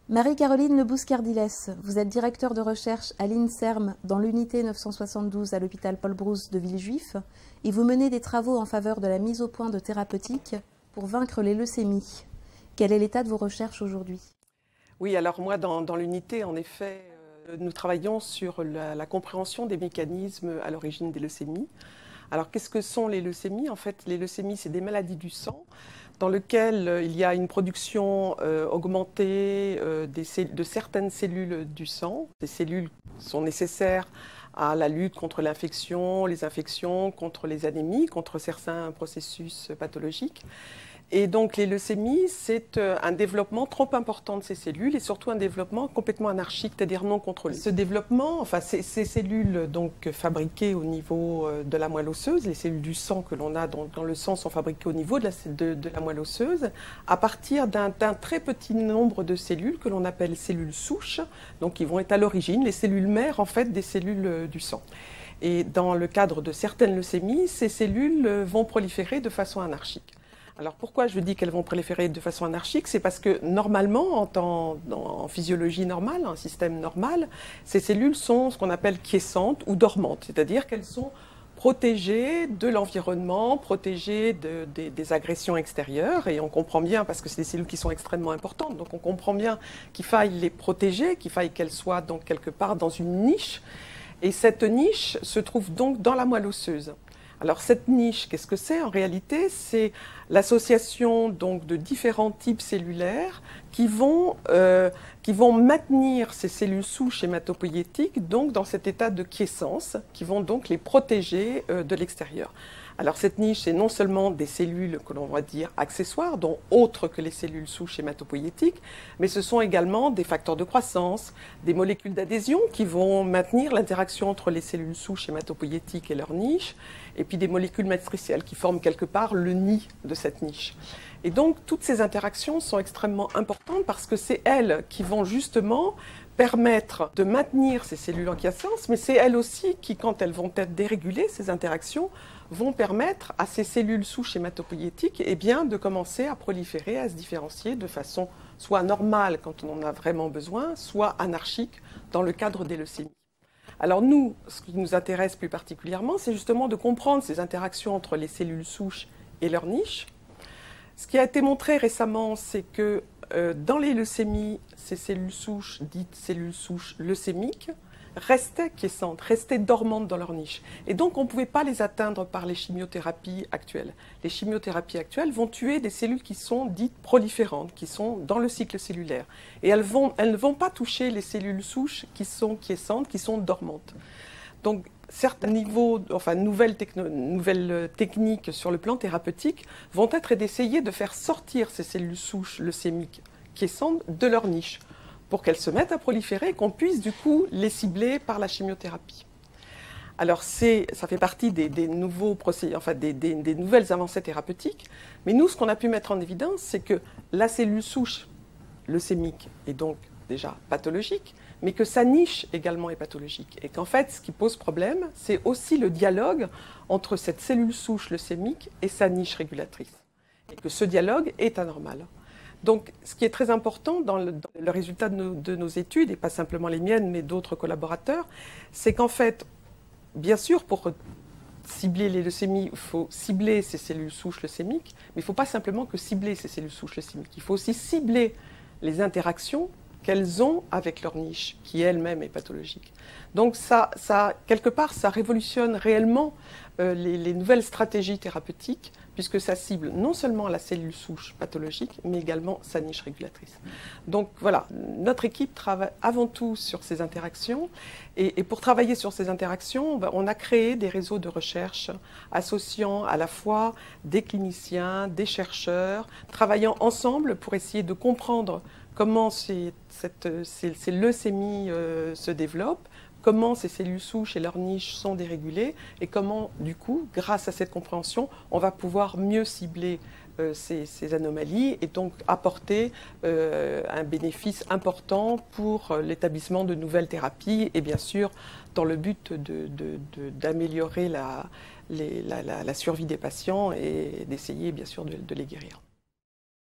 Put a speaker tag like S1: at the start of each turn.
S1: Marie-Caroline Lebousse-Cardiles, vous êtes directeur de recherche à l'INSERM dans l'unité 972 à l'hôpital Paul-Brousse de Villejuif et vous menez des travaux en faveur de la mise au point de thérapeutiques pour vaincre les leucémies. Quel est l'état de vos recherches aujourd'hui?
S2: Oui, alors moi, dans l'unité, en effet, nous travaillons sur la compréhension des mécanismes à l'origine des leucémies. Alors, qu'est-ce que sont les leucémies? En fait, les leucémies, c'est des maladies du sang dans lesquelles il y a une production augmentée de certaines cellules du sang. Ces cellules sont nécessaires à la lutte contre l'infection, les infections, contre les anémies, contre certains processus pathologiques. Et donc les leucémies, c'est un développement trop important de ces cellules et surtout un développement complètement anarchique, c'est-à-dire non contrôlé. Ce développement, enfin ces cellules donc fabriquées au niveau de la moelle osseuse, les cellules du sang que l'on a dans le sang sont fabriquées au niveau de la moelle osseuse à partir d'un très petit nombre de cellules que l'on appelle cellules souches, donc qui vont être à l'origine les cellules mères en fait des cellules du sang. Et dans le cadre de certaines leucémies, ces cellules vont proliférer de façon anarchique. Alors pourquoi je dis qu'elles vont proliférer de façon anarchique? C'est parce que normalement, en physiologie normale, un système normal, ces cellules sont ce qu'on appelle quiescentes ou dormantes, c'est-à-dire qu'elles sont protégées de l'environnement, protégées des agressions extérieures, et on comprend bien, parce que c'est des cellules qui sont extrêmement importantes, donc on comprend bien qu'il faille les protéger, qu'il faille qu'elles soient donc quelque part dans une niche, et cette niche se trouve donc dans la moelle osseuse. Alors cette niche, qu'est-ce que c'est? En réalité, c'est l'association donc de différents types cellulaires qui vont maintenir ces cellules souches hématopoïétiques donc dans cet état de quiescence, qui vont donc les protéger de l'extérieur. Alors cette niche, c'est non seulement des cellules que l'on va dire accessoires, dont autres que les cellules souches hématopoïétiques, mais ce sont également des facteurs de croissance, des molécules d'adhésion qui vont maintenir l'interaction entre les cellules souches hématopoïétiques et leur niche, et puis des molécules matricielles qui forment quelque part le nid de cette niche. Et donc toutes ces interactions sont extrêmement importantes parce que c'est elles qui vont justement permettre de maintenir ces cellules en quiescence, mais c'est elles aussi qui, quand elles vont être dérégulées, ces interactions, vont permettre à ces cellules souches hématopoïétiques de commencer à proliférer, à se différencier de façon soit normale quand on en a vraiment besoin, soit anarchique dans le cadre des leucémies. Alors nous, ce qui nous intéresse plus particulièrement, c'est justement de comprendre ces interactions entre les cellules souches et leur niche. Ce qui a été montré récemment, c'est que dans les leucémies, ces cellules souches, dites cellules souches leucémiques, restaient quiescentes, restaient dormantes dans leur niche. Et donc on ne pouvait pas les atteindre par les chimiothérapies actuelles. Les chimiothérapies actuelles vont tuer des cellules qui sont dites proliférantes, qui sont dans le cycle cellulaire. Et elles ne vont pas toucher les cellules souches qui sont quiescentes, qui sont dormantes. Donc certains niveaux, nouvelles techniques sur le plan thérapeutique vont être d'essayer de faire sortir ces cellules souches leucémiques quiescentes de leur niche pour qu'elles se mettent à proliférer et qu'on puisse du coup les cibler par la chimiothérapie. Alors ça fait partie des nouveaux procédés, des nouvelles avancées thérapeutiques, mais nous ce qu'on a pu mettre en évidence, c'est que la cellule souche leucémique est donc déjà pathologique, mais que sa niche également est pathologique. Et qu'en fait, ce qui pose problème, c'est aussi le dialogue entre cette cellule souche leucémique et sa niche régulatrice. Et que ce dialogue est anormal. Donc, ce qui est très important dans le résultat de nos études, et pas simplement les miennes, mais d'autres collaborateurs, c'est qu'en fait, bien sûr, pour cibler les leucémies, il faut cibler ces cellules souches leucémiques, mais il ne faut pas simplement que cibler ces cellules souches leucémiques. Il faut aussi cibler les interactions qu'elles ont avec leur niche, qui elle-même est pathologique. Donc quelque part, ça révolutionne réellement les nouvelles stratégies thérapeutiques, puisque ça cible non seulement la cellule souche pathologique, mais également sa niche régulatrice. Donc voilà, notre équipe travaille avant tout sur ces interactions, et pour travailler sur ces interactions, on a créé des réseaux de recherche associant à la fois des cliniciens, des chercheurs, travaillant ensemble pour essayer de comprendre comment ces leucémies se développent, comment ces cellules souches et leurs niches sont dérégulées et comment, du coup, grâce à cette compréhension, on va pouvoir mieux cibler ces anomalies et donc apporter un bénéfice important pour l'établissement de nouvelles thérapies et bien sûr dans le but d'améliorer la survie des patients et d'essayer bien sûr de les guérir.